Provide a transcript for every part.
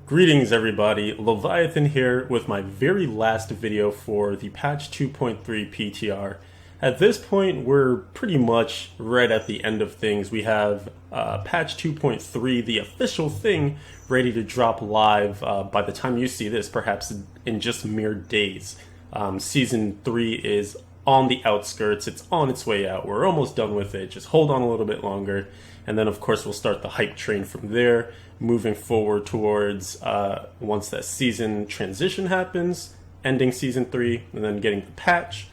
Greetings everybody, Leviathan here with my very last video for the patch 2.3 PTR. At this point we're pretty much right at the end of things. We have patch 2.3, the official thing, ready to drop live by the time you see this, perhaps in just mere days. Season 3 is on the outskirts, it's on its way out, we're almost done with it, just hold on a little bit longer. And then of course we'll start the hype train from there, moving forward towards once that season transition happens, ending season 3, and then getting the patch,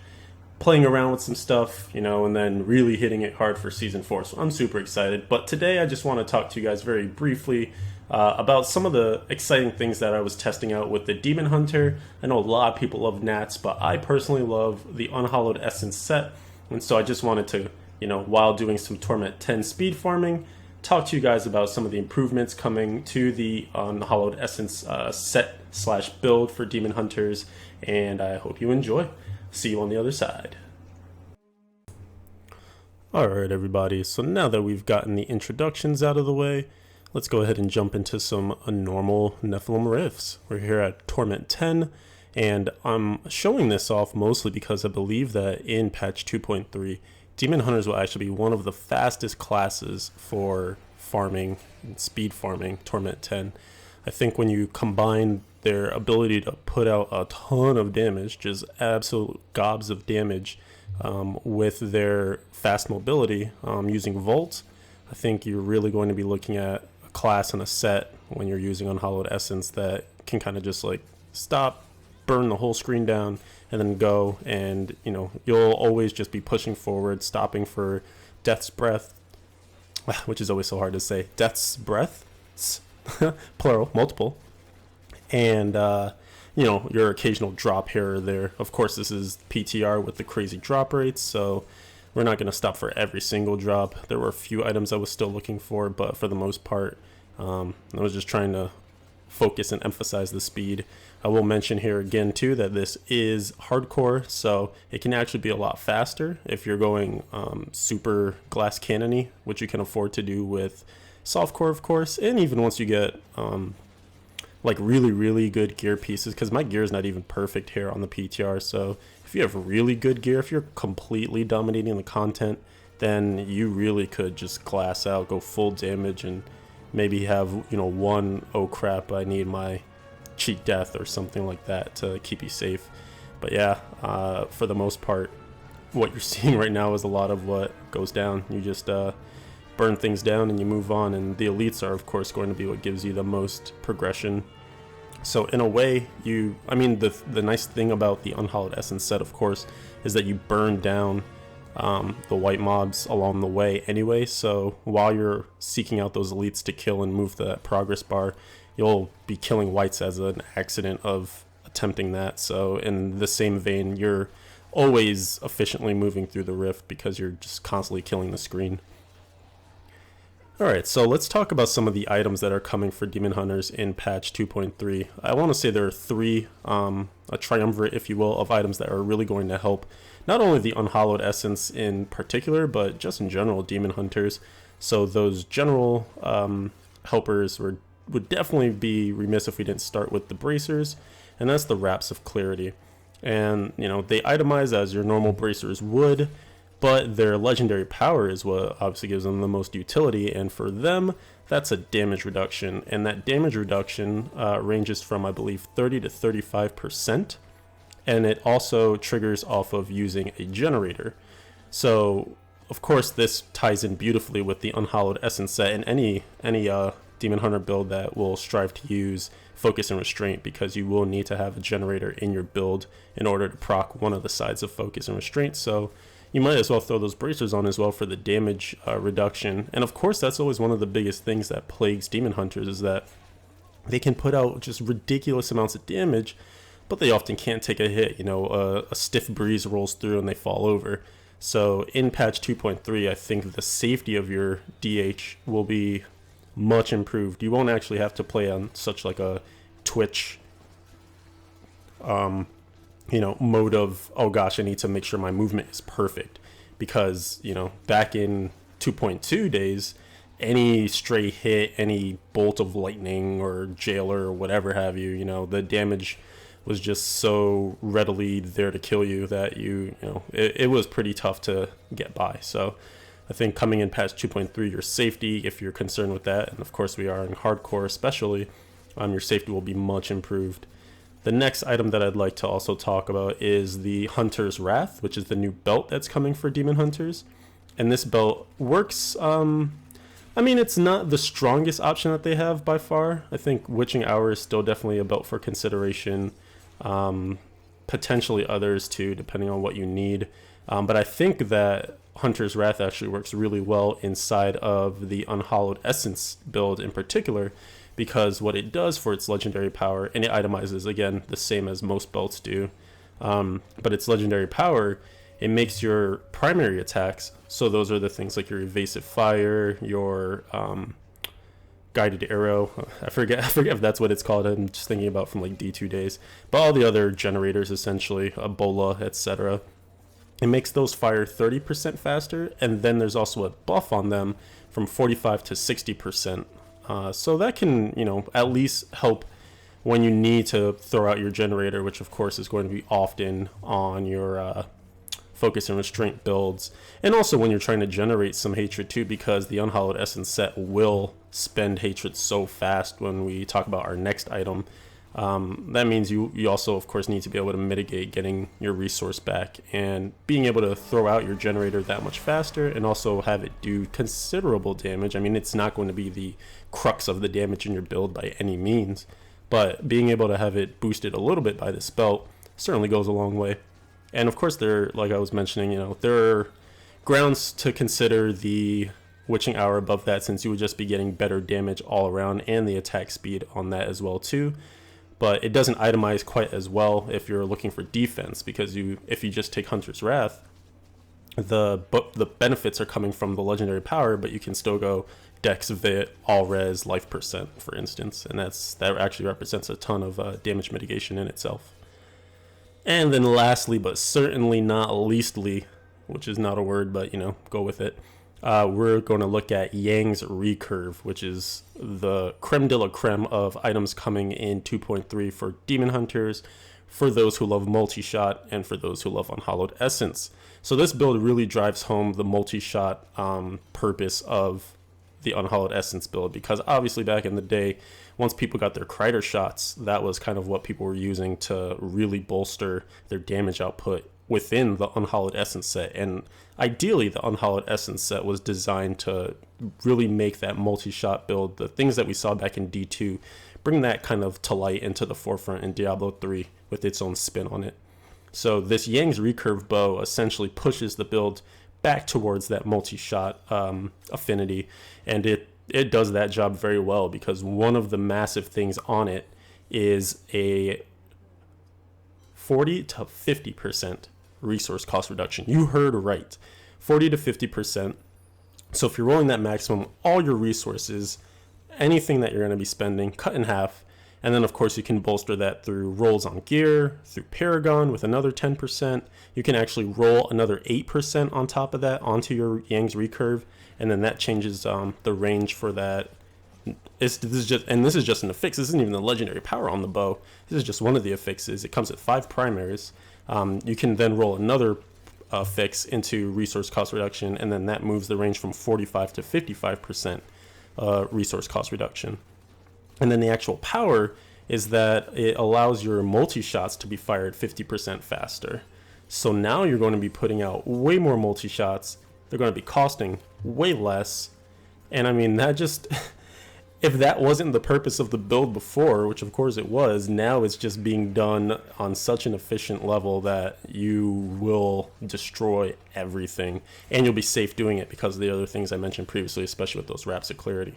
playing around with some stuff, you know, and then really hitting it hard for season 4. So I'm super excited. But today I just want to talk to you guys very briefly about some of the exciting things that I was testing out with the Demon Hunter. I know a lot of people love Nats, but I personally love the Unhallowed Essence set. And so I just wanted to, you know, while doing some Torment 10 speed farming, talk to you guys about some of the improvements coming to the Unhallowed Essence set slash build for Demon Hunters, and I hope you enjoy. See you on the other side. Alright everybody, so now that we've gotten the introductions out of the way, let's go ahead and jump into some normal Nephilim riffs. We're here at Torment 10, and I'm showing this off mostly because I believe that in patch 2.3, Demon Hunters will actually be one of the fastest classes for farming and speed farming Torment 10. I think when you combine their ability to put out a ton of damage, just absolute gobs of damage, with their fast mobility using Volt, I think you're really going to be looking at a class and a set when you're using Unhallowed Essence that can kind of just like stop, burn the whole screen down, and then go, and you know, you'll always just be pushing forward, stopping for Death's Breath, which is always so hard to say, Death's Breath, plural, multiple, and you know, your occasional drop here or there. Of course, this is PTR with the crazy drop rates, so we're not going to stop for every single drop. There were a few items I was still looking for, but for the most part, I was just trying to focus and emphasize the speed. I will mention here again too that this is hardcore, so it can actually be a lot faster if you're going super glass cannony, which you can afford to do with softcore, of course, and even once you get like really good gear pieces, because my gear is not even perfect here on the PTR. So if you have really good gear, if you're completely dominating the content, then you really could just glass out, go full damage, and maybe have, you know, one, oh crap, I need my cheat death or something like that to keep you safe. But yeah, for the most part, what you're seeing right now is a lot of what goes down. You just burn things down and you move on, and the elites are of course going to be what gives you the most progression. So in a way, I mean, the nice thing about the Unhallowed Essence set, of course, is that you burn down the white mobs along the way anyway, so while you're seeking out those elites to kill and move the progress bar, you'll be killing whites as an accident of attempting that. So in the same vein, you're always efficiently moving through the rift because you're just constantly killing the screen. Alright, so let's talk about some of the items that are coming for Demon Hunters in patch 2.3. I want to say there are three, a triumvirate, if you will, of items that are really going to help not only the Unhallowed Essence in particular, but just in general Demon Hunters. So those general helpers would definitely be remiss if we didn't start with the bracers, and that's the Wraps of Clarity. And you know, they itemize as your normal bracers would, but their legendary power is what obviously gives them the most utility, and for them, that's a damage reduction, and that damage reduction ranges from, I believe, 30 to 35%, and it also triggers off of using a generator. So of course this ties in beautifully with the Unhallowed Essence set and any Demon Hunter build that will strive to use Focus and Restraint, because you will need to have a generator in your build in order to proc one of the sides of Focus and Restraint. So you might as well throw those bracers on as well for the damage reduction. And of course, that's always one of the biggest things that plagues Demon Hunters, is that they can put out just ridiculous amounts of damage, but they often can't take a hit. You know, a stiff breeze rolls through and they fall over. So in patch 2.3, I think the safety of your DH will be much improved. You won't actually have to play on such like a twitch you know, mode of, oh gosh, I need to make sure my movement is perfect, because, you know, back in 2.2 days, any stray hit, any bolt of lightning or jailer or whatever have you, you know, the damage was just so readily there to kill you that it was pretty tough to get by. So I think coming in past 2.3, your safety, if you're concerned with that, and of course we are in hardcore especially, your safety will be much improved. The next item that I'd like to also talk about is the Hunter's Wrath, which is the new belt that's coming for Demon Hunters. And this belt works, I mean, it's not the strongest option that they have by far. I think Witching Hour is still definitely a belt for consideration. Potentially others too, depending on what you need. But I think that Hunter's Wrath actually works really well inside of the Unhallowed Essence build in particular, because what it does for its legendary power, and it itemizes again the same as most belts do, but its legendary power, it makes your primary attacks, so those are the things like your Evasive Fire, your Guided Arrow, I forget if that's what it's called, I'm just thinking about from like D2 days, but all the other generators essentially, Ebola, etc. It makes those fire 30% faster, and then there's also a buff on them from 45 to 60%. So that can, at least help when you need to throw out your generator, which of course is going to be often on your focus and restraint builds, and also when you're trying to generate some hatred too, because the Unhallowed Essence set will spend hatred so fast when we talk about our next item. That means you also of course need to be able to mitigate getting your resource back and being able to throw out your generator that much faster, and also have it do considerable damage. I mean, it's not going to be the crux of the damage in your build by any means, but being able to have it boosted a little bit by this belt certainly goes a long way. And of course, like I was mentioning, there are grounds to consider the Witching Hour above that, since you would just be getting better damage all around and the attack speed on that as well too. But it doesn't itemize quite as well if you're looking for defense, because if you just take Hunter's Wrath, the benefits are coming from the legendary power, but you can still go Dex, Vit, All Res, Life Percent, for instance, and that actually represents a ton of damage mitigation in itself. And then lastly, but certainly not leastly, which is not a word, but go with it, we're going to look at Yang's Recurve, which is the creme de la creme of items coming in 2.3 for Demon Hunters, for those who love Multishot, and for those who love Unhallowed Essence. So this build really drives home the Multishot purpose of the Unhallowed Essence build, because obviously back in the day, once people got their Kreider shots, that was kind of what people were using to really bolster their damage output within the Unhallowed Essence set. And ideally, the Unhallowed Essence set was designed to really make that multi-shot build, the things that we saw back in D2, bring that kind of to light into the forefront in Diablo 3 with its own spin on it. So this Yang's Recurve bow essentially pushes the build back towards that multi-shot affinity, and it does that job very well, because one of the massive things on it is a 40 to 50% resource cost reduction. You heard right, 40 to 50%. So if you're rolling that maximum, all your resources, anything that you're going to be spending, cut in half. And then of course you can bolster that through rolls on gear, through Paragon with another 10%. You can actually roll another 8% on top of that onto your Yang's Recurve, and then that changes the range for that. This is just an affix. This isn't even the legendary power on the bow. This is just one of the affixes. It comes with 5 primaries. You can then roll another affix into resource cost reduction, and then that moves the range from 45 to 55% resource cost reduction. And then the actual power is that it allows your multi-shots to be fired 50% faster. So now you're going to be putting out way more multi-shots. They're going to be costing way less. And I mean, that just... if that wasn't the purpose of the build before, which of course it was, now it's just being done on such an efficient level that you will destroy everything. And you'll be safe doing it because of the other things I mentioned previously, especially with those Wraps of Clarity.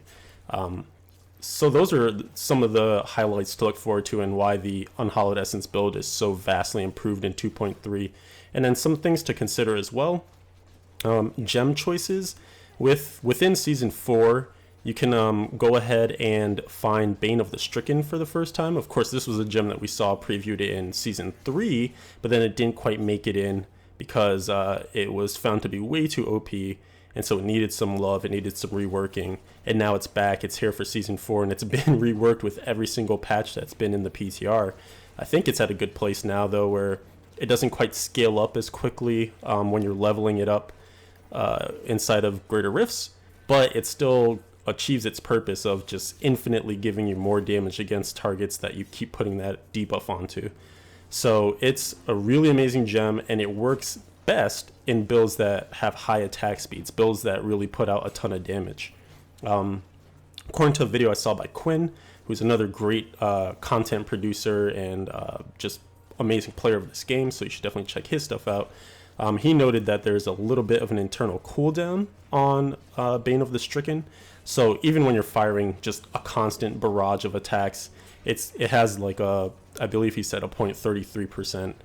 So those are some of the highlights to look forward to, and why the Unhallowed Essence build is so vastly improved in 2.3. And then some things to consider as well. Gem choices. Within Season 4, you can go ahead and find Bane of the Stricken for the first time. Of course, this was a gem that we saw previewed in Season 3, but then it didn't quite make it in because it was found to be way too OP. and so it needed some love, it needed some reworking, and now it's back. It's here for Season 4, and it's been reworked with every single patch that's been in the PTR. I think it's at a good place now, though, where it doesn't quite scale up as quickly when you're leveling it up inside of Greater Rifts, but it still achieves its purpose of just infinitely giving you more damage against targets that you keep putting that debuff onto. So it's a really amazing gem, and it works best in builds that have high attack speeds, builds that really put out a ton of damage. According to a video I saw by Quinn, who's another great content producer and just amazing player of this game, so you should definitely check his stuff out. He noted that there's a little bit of an internal cooldown on Bane of the Stricken. So even when you're firing just a constant barrage of attacks, it has like I believe he said a 0.33%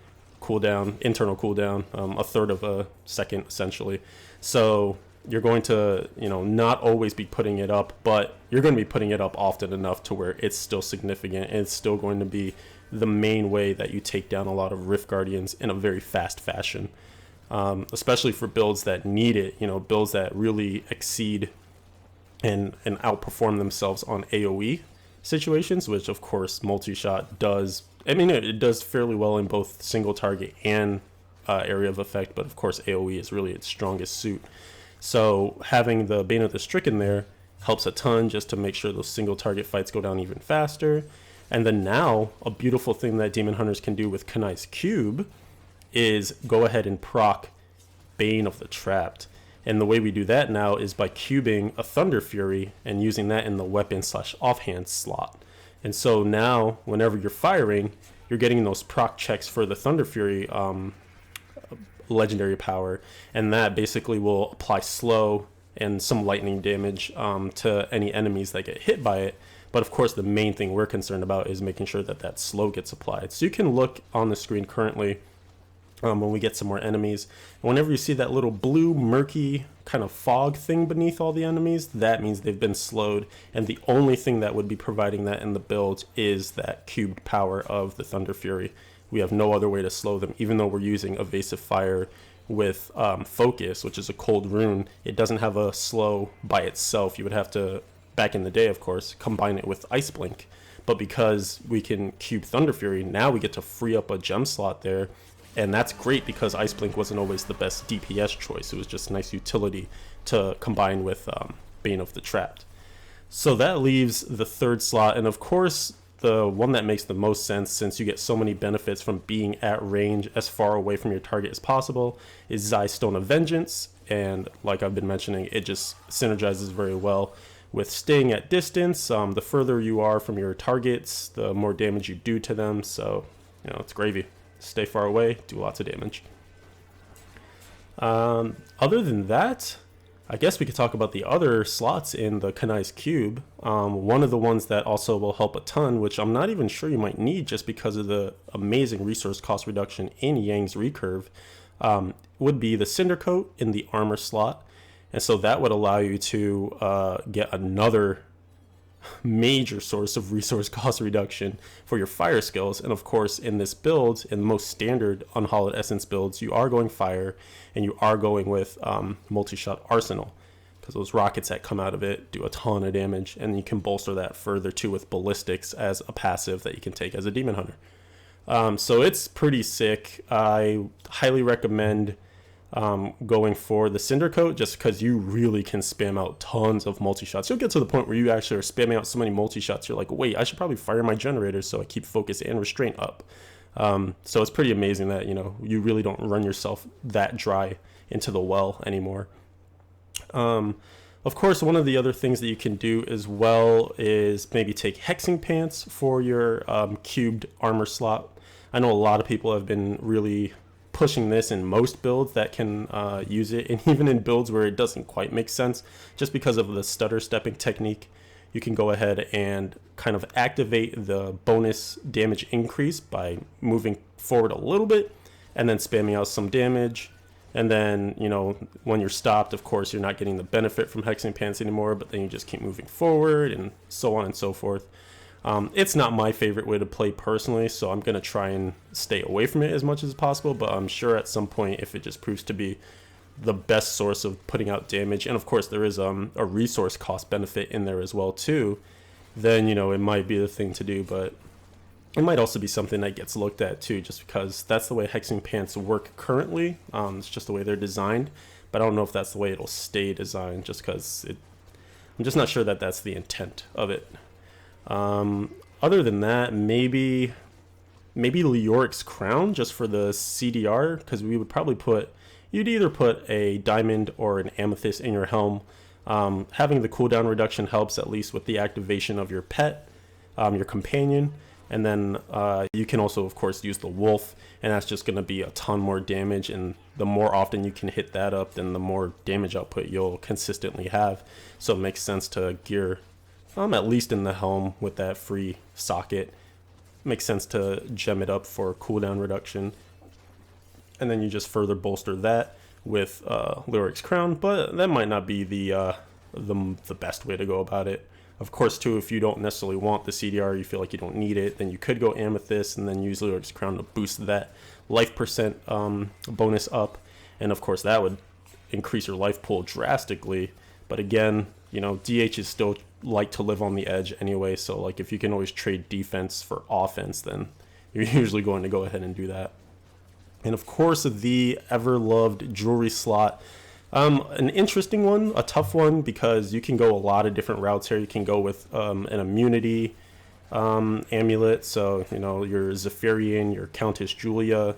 cooldown, internal cooldown, a third of a second essentially. So you're going to, not always be putting it up, but you're going to be putting it up often enough to where it's still significant, and it's still going to be the main way that you take down a lot of Rift Guardians in a very fast fashion. Especially for builds that need it, builds that really exceed and outperform themselves on AoE situations, which of course Multishot does. I mean, it does fairly well in both single target and area of effect, but of course AoE is really its strongest suit. So having the Bane of the Stricken there helps a ton, just to make sure those single target fights go down even faster. And then now, a beautiful thing that Demon Hunters can do with Kanai's Cube is go ahead and proc Bane of the Trapped. And the way we do that now is by cubing a Thunderfury and using that in the weapon/offhand slot. And so now, whenever you're firing, you're getting those proc checks for the Thunderfury legendary power, and that basically will apply slow and some lightning damage to any enemies that get hit by it. But of course, the main thing we're concerned about is making sure that that slow gets applied. So you can look on the screen currently when we get some more enemies. And whenever you see that little blue murky kind of fog thing beneath all the enemies, that means they've been slowed, and the only thing that would be providing that in the build is that cubed power of the Thunderfury. We have no other way to slow them, even though we're using Evasive Fire with Focus, which is a cold rune. It doesn't have a slow by itself. You would have to, back in the day of course, combine it with Ice Blink. But because we can cube Thunderfury, now we get to free up a gem slot there. And that's great because Ice Blink wasn't always the best DPS choice. It was just nice utility to combine with Bane of the Trapped. So that leaves the third slot, and of course the one that makes the most sense, since you get so many benefits from being at range as far away from your target as possible, is Zai's Stone of Vengeance. And like I've been mentioning, it just synergizes very well with staying at distance. The further you are from your targets, the more damage you do to them. So, it's gravy. Stay far away, do lots of damage. Other than that, I guess we could talk about the other slots in the Kanai's Cube. One of the ones that also will help a ton, which I'm not even sure you might need just because of the amazing resource cost reduction in Yang's recurve, would be the Cindercoat in the armor slot. And so that would allow you to get another major source of resource cost reduction for your fire skills. And of course, in this build, in most standard Unhallowed Essence builds, you are going fire, and you are going with Multishot Arsenal, because those rockets that come out of it do a ton of damage, and you can bolster that further too with Ballistics as a passive that you can take as a Demon Hunter. So it's pretty sick. I highly recommend going for the Cindercoat, just because you really can spam out tons of multi-shots. You'll get to the point where you actually are spamming out so many multi-shots, you're like, wait, I should probably fire my generators so I keep focus and restraint up. So it's pretty amazing that, you really don't run yourself that dry into the well anymore. Of course, one of the other things that you can do as well is maybe take Hexing Pants for your cubed armor slot. I know a lot of people have been really pushing this in most builds that can use it, and even in builds where it doesn't quite make sense, just because of the stutter stepping technique, you can go ahead and kind of activate the bonus damage increase by moving forward a little bit and then spamming out some damage. And then, when you're stopped, of course, you're not getting the benefit from Hexing Pants anymore, but then you just keep moving forward and so on and so forth. It's not my favorite way to play personally, so I'm going to try and stay away from it as much as possible, but I'm sure at some point, if it just proves to be the best source of putting out damage, and of course there is a resource cost benefit in there as well too, then you know it might be the thing to do. But it might also be something that gets looked at too, just because that's the way hexing pants work currently. It's just the way they're designed, but I don't know if that's the way it'll stay designed, just because I'm just not sure that that's the intent of it. Other than that, maybe Leoric's Crown just for the CDR, because we would probably you'd either put a diamond or an amethyst in your helm. Having the cooldown reduction helps, at least with the activation of your pet, your companion. And then you can also, of course, use the wolf, and that's just going to be a ton more damage. And the more often you can hit that up, then the more damage output you'll consistently have. So it makes sense to gear, at least in the helm with that free socket. Makes sense to gem it up for cooldown reduction. And then you just further bolster that with Leoric's Crown, but that might not be the best way to go about it. Of course, too, if you don't necessarily want the CDR, you feel like you don't need it, then you could go Amethyst and then use Leoric's Crown to boost that life percent bonus up. And of course, that would increase your life pool drastically. But again, you know, DH is still like to live on the edge anyway. So like if you can always trade defense for offense, then you're usually going to go ahead and do that. And of course, the ever-loved jewelry slot. An interesting one, a tough one, because you can go a lot of different routes here. You can go with an immunity amulet, so you know your Zephyrian, your Countess Julia,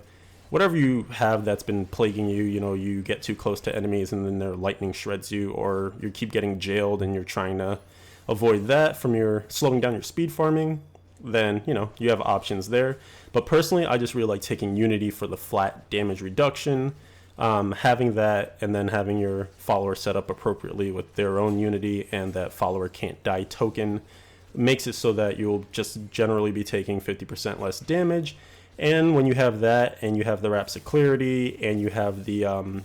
whatever you have that's been plaguing you. You know, you get too close to enemies and then their lightning shreds you, or you keep getting jailed and you're trying to avoid that from your slowing down your speed farming. Then you know you have options there. But personally, I just really like taking Unity for the flat damage reduction. Having that, and then having your follower set up appropriately with their own Unity and that follower can't die token makes it so that you'll just generally be taking 50% less damage. And when you have that, and you have the Rhapsodic Clarity, and you have the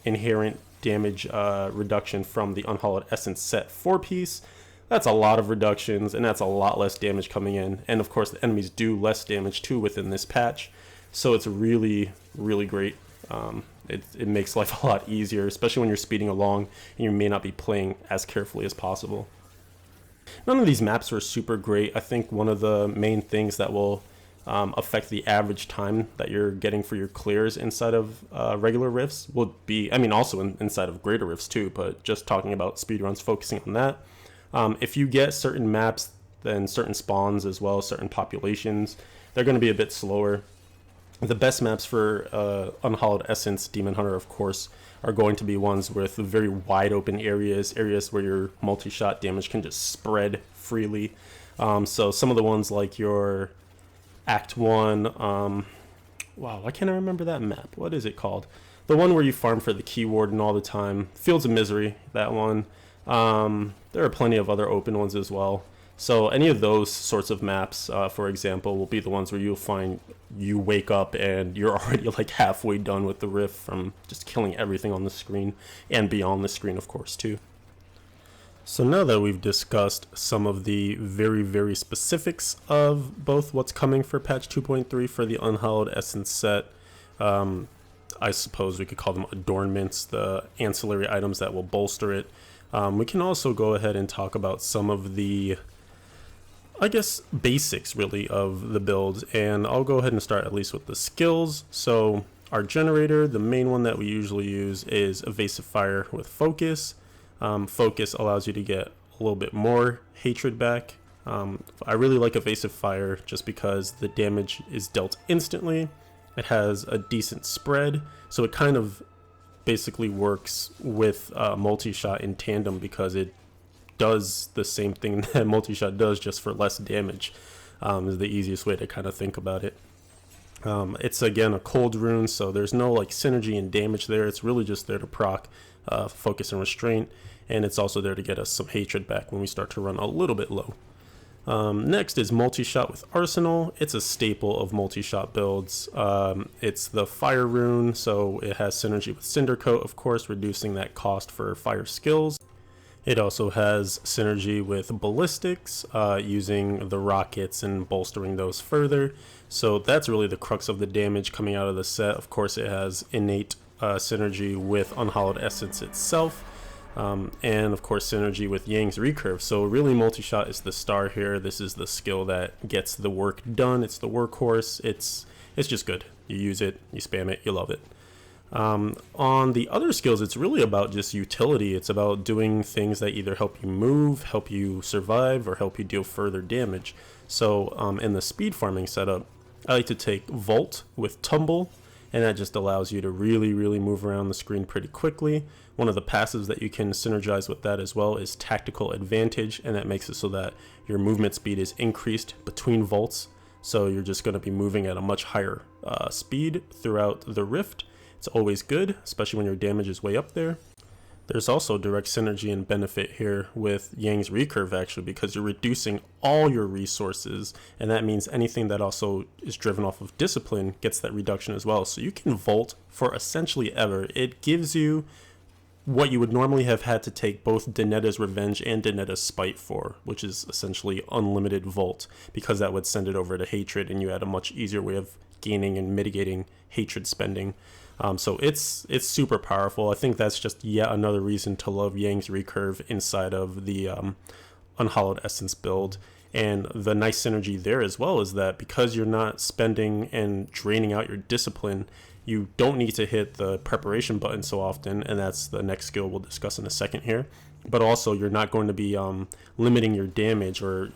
inherent damage reduction from the Unhallowed Essence set 4-piece, that's a lot of reductions, and that's a lot less damage coming in. And of course, the enemies do less damage too within this patch, so it's really, really great. It makes life a lot easier, especially when you're speeding along and you may not be playing as carefully as possible. None of these maps are super great. I think one of the main things that will affect the average time that you're getting for your clears inside of regular rifts will be, I mean, also inside of greater rifts too, but just talking about speedruns, focusing on that. If you get certain maps, then certain spawns as well as certain populations, they're going to be a bit slower. The best maps for Unhallowed Essence Demon Hunter, of course, are going to be ones with very wide open areas where your multi-shot damage can just spread freely. So some of the ones like your Act 1, wow, why can't I remember that map? What is it called? The one where you farm for the Key Warden all the time. Fields of Misery, that one. There are plenty of other open ones as well. So any of those sorts of maps, for example, will be the ones where you'll find you wake up and you're already like halfway done with the rift from just killing everything on the screen and beyond the screen, of course, too. So now that we've discussed some of the very, very specifics of both what's coming for patch 2.3 for the Unhallowed Essence set, I suppose we could call them adornments, the ancillary items that will bolster it. We can also go ahead and talk about some of the, I guess, basics really of the build, and I'll go ahead and start at least with the skills. So our generator, the main one that we usually use, is Evasive Fire with Focus. Focus allows you to get a little bit more hatred back. I really like Evasive Fire just because the damage is dealt instantly. It has a decent spread, so it kind of basically works with Multishot in tandem because it does the same thing that Multishot does, just for less damage, is the easiest way to kind of think about it. It's again a cold rune, so there's no like synergy and damage there. It's really just there to proc focus and restraint, and it's also there to get us some hatred back when we start to run a little bit low. Next is Multishot with Arsenal. It's a staple of Multishot builds. It's the fire rune, so it has synergy with Cindercoat, of course, reducing that cost for fire skills. It also has synergy with Ballistics, using the rockets and bolstering those further. So that's really the crux of the damage coming out of the set. Of course, it has innate synergy with Unhallowed Essence itself, and of course synergy with Yang's recurve. So really Multishot is the star here. This is the skill that gets the work done. It's the workhorse. It's just good. You use it, you spam it, you love it. On the other skills, it's really about just utility. It's about doing things that either help you move, help you survive, or help you deal further damage. So in the speed farming setup, I like to take Volt with Tumble, and that just allows you to really move around the screen pretty quickly. One of the passives that you can synergize with that as well is Tactical Advantage, and that makes it so that your movement speed is increased between Volts. So you're just going to be moving at a much higher speed throughout the rift. It's always good, especially when your damage is way up there. There's also direct synergy and benefit here with Yang's recurve actually, because you're reducing all your resources, and that means anything that also is driven off of discipline gets that reduction as well. So you can Volt for essentially ever. It gives you what you would normally have had to take both Danetta's Revenge and Danetta's Spite for, which is essentially unlimited Volt, because that would send it over to Hatred, and you had a much easier way of gaining and mitigating Hatred spending. So it's super powerful. I think that's just yet another reason to love Yang's recurve inside of the Unhallowed Essence build. And the nice synergy there as well is that because you're not spending and draining out your discipline, you don't need to hit the preparation button so often, and that's the next skill we'll discuss in a second here. But also you're not going to be limiting your damage or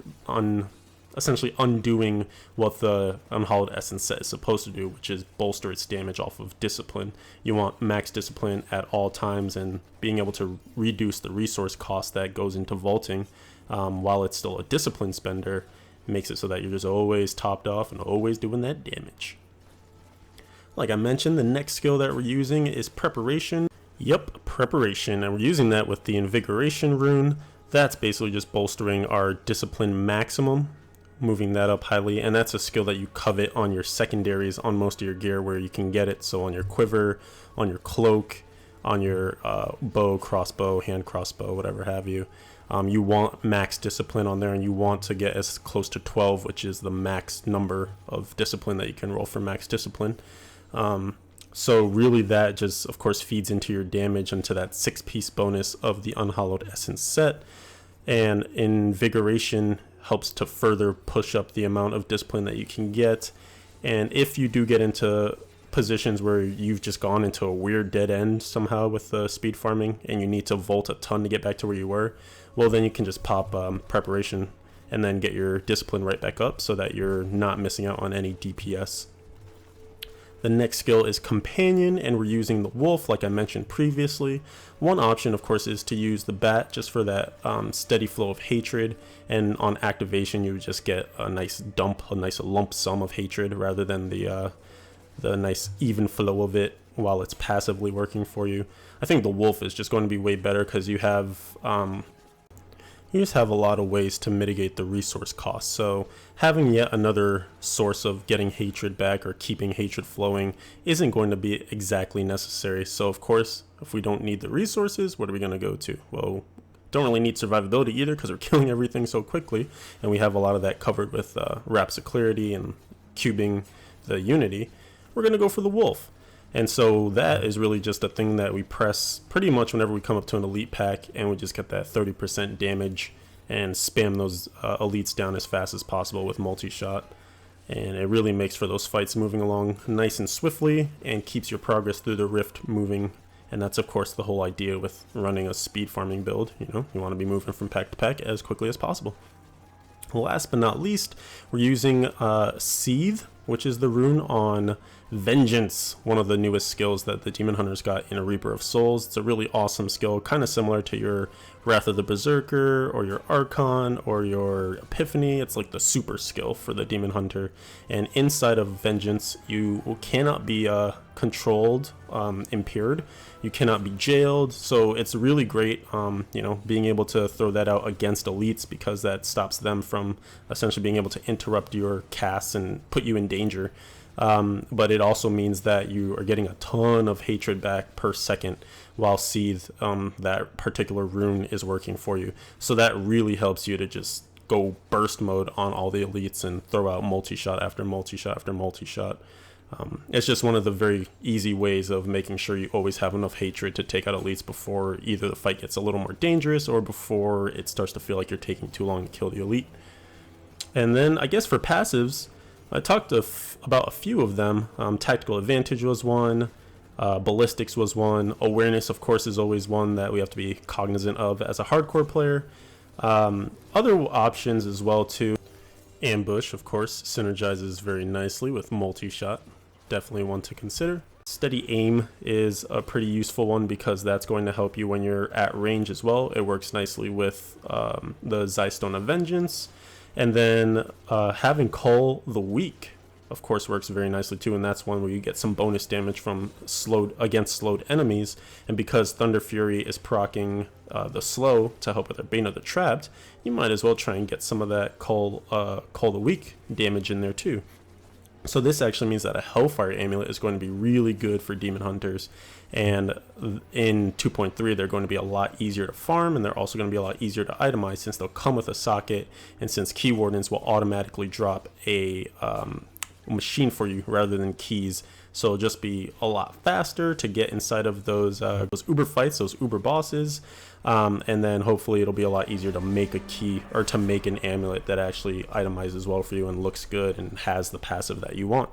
essentially undoing what the Unhallowed Essence set is supposed to do, which is bolster its damage off of discipline. You want max discipline at all times, and being able to reduce the resource cost that goes into vaulting while it's still a discipline spender makes it so that you're just always topped off and always doing that damage. Like I mentioned, the next skill that we're using is Preparation. Yep, Preparation, and we're using that with the Invigoration rune. That's basically just bolstering our discipline maximum, moving that up highly, and that's a skill that you covet on your secondaries on most of your gear where you can get it. So on your quiver, on your cloak, on your bow, crossbow, hand crossbow, whatever have you. You want max discipline on there, and you want to get as close to 12, which is the max number of discipline that you can roll for max discipline. So really that just of course feeds into your damage, into that 6-piece bonus of the Unhallowed Essence set. And Invigoration helps to further push up the amount of discipline that you can get. And if you do get into positions where you've just gone into a weird dead end somehow with speed farming and you need to Volt a ton to get back to where you were, well then you can just pop Preparation and then get your discipline right back up so that you're not missing out on any DPS. The next skill is Companion, and we're using the Wolf like I mentioned previously. One option of course is to use the Bat just for that steady flow of hatred, and on activation you would just get a nice dump, a nice lump sum of hatred rather than the nice even flow of it while it's passively working for you. I think the Wolf is just going to be way better because you just have a lot of ways to mitigate the resource cost. So having yet another source of getting hatred back or keeping hatred flowing isn't going to be exactly necessary. So of course, if we don't need the resources, what are we going to go to? Well, don't really need survivability either because we're killing everything so quickly, and we have a lot of that covered with Wraps of Clarity and cubing the Unity. We're going to go for the Wolf. And so that is really just a thing that we press pretty much whenever we come up to an elite pack, and we just get that 30% damage and spam those elites down as fast as possible with Multishot. And it really makes for those fights moving along nice and swiftly and keeps your progress through the rift moving. And that's of course the whole idea with running a speed farming build. You know, you want to be moving from pack to pack as quickly as possible. Last but not least, we're using Seethe, which is the rune on Vengeance, one of the newest skills that the Demon Hunters got in a Reaper of Souls. It's a really awesome skill, kind of similar to your Wrath of the Berserker or your Archon or your Epiphany. It's like the super skill for the Demon Hunter. And inside of Vengeance, you cannot be controlled, impaired. You cannot be jailed. So it's really great, you know, being able to throw that out against elites, because that stops them from essentially being able to interrupt your casts and put you in danger. But it also means that you are getting a ton of hatred back per second while Seethe, that particular rune, is working for you. So that really helps you to just go burst mode on all the elites and throw out multi-shot after multi-shot after multi-shot. It's just one of the very easy ways of making sure you always have enough hatred to take out elites before either the fight gets a little more dangerous or before it starts to feel like you're taking too long to kill the elite. And then I guess for passives, I talked about a few of them. Tactical Advantage was one. Ballistics was one. Awareness, of course, is always one that we have to be cognizant of as a hardcore player. Other options as well too. Ambush, of course, synergizes very nicely with Multishot. Definitely one to consider. Steady Aim is a pretty useful one because that's going to help you when you're at range as well. It works nicely with the Zystone of Vengeance. And then having Cull the Weak, of course, works very nicely too, and that's one where you get some bonus damage from slowed enemies. And because Thunderfury is proccing the slow to help with their Bane of the Trapped, you might as well try and get some of that Cull the Weak damage in there too. So this actually means that a Hellfire Amulet is going to be really good for Demon Hunters, and in 2.3 they're going to be a lot easier to farm, and they're also going to be a lot easier to itemize since they'll come with a socket, and since Key Wardens will automatically drop a machine for you rather than keys. So it'll just be a lot faster to get inside of those uber fights, those uber bosses, and then hopefully it'll be a lot easier to make a key or to make an amulet that actually itemizes well for you and looks good and has the passive that you want.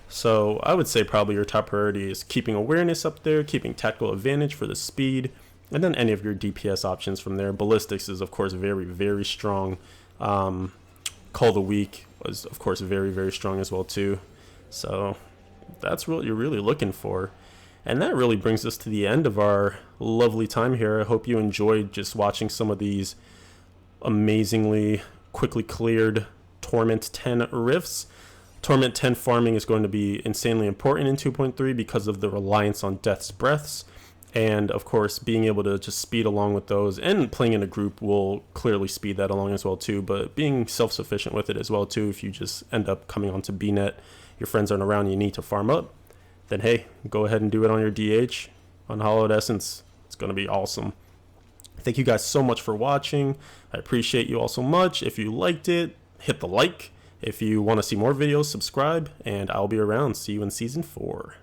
So I would say probably your top priority is keeping awareness up there, keeping tactical advantage for the speed, and then any of your DPS options from there. Ballistics is of course very, very strong. Cull the Weak was of course very, very strong as well too. So that's what you're really looking for. And that really brings us to the end of our lovely time here. I hope you enjoyed just watching some of these amazingly quickly cleared Torment 10 rifts. Torment 10 farming is going to be insanely important in 2.3 because of the reliance on Death's Breaths. And of course, being able to just speed along with those and playing in a group will clearly speed that along as well too. But being self-sufficient with it as well too, if you just end up coming onto BNet, your friends aren't around, you need to farm up, then hey, go ahead and do it on your DH. Unhallowed Essence, it's going to be awesome. Thank you guys so much for watching. I appreciate you all so much. If you liked it, hit the like. If you want to see more videos, subscribe, and I'll be around. See you in Season 4.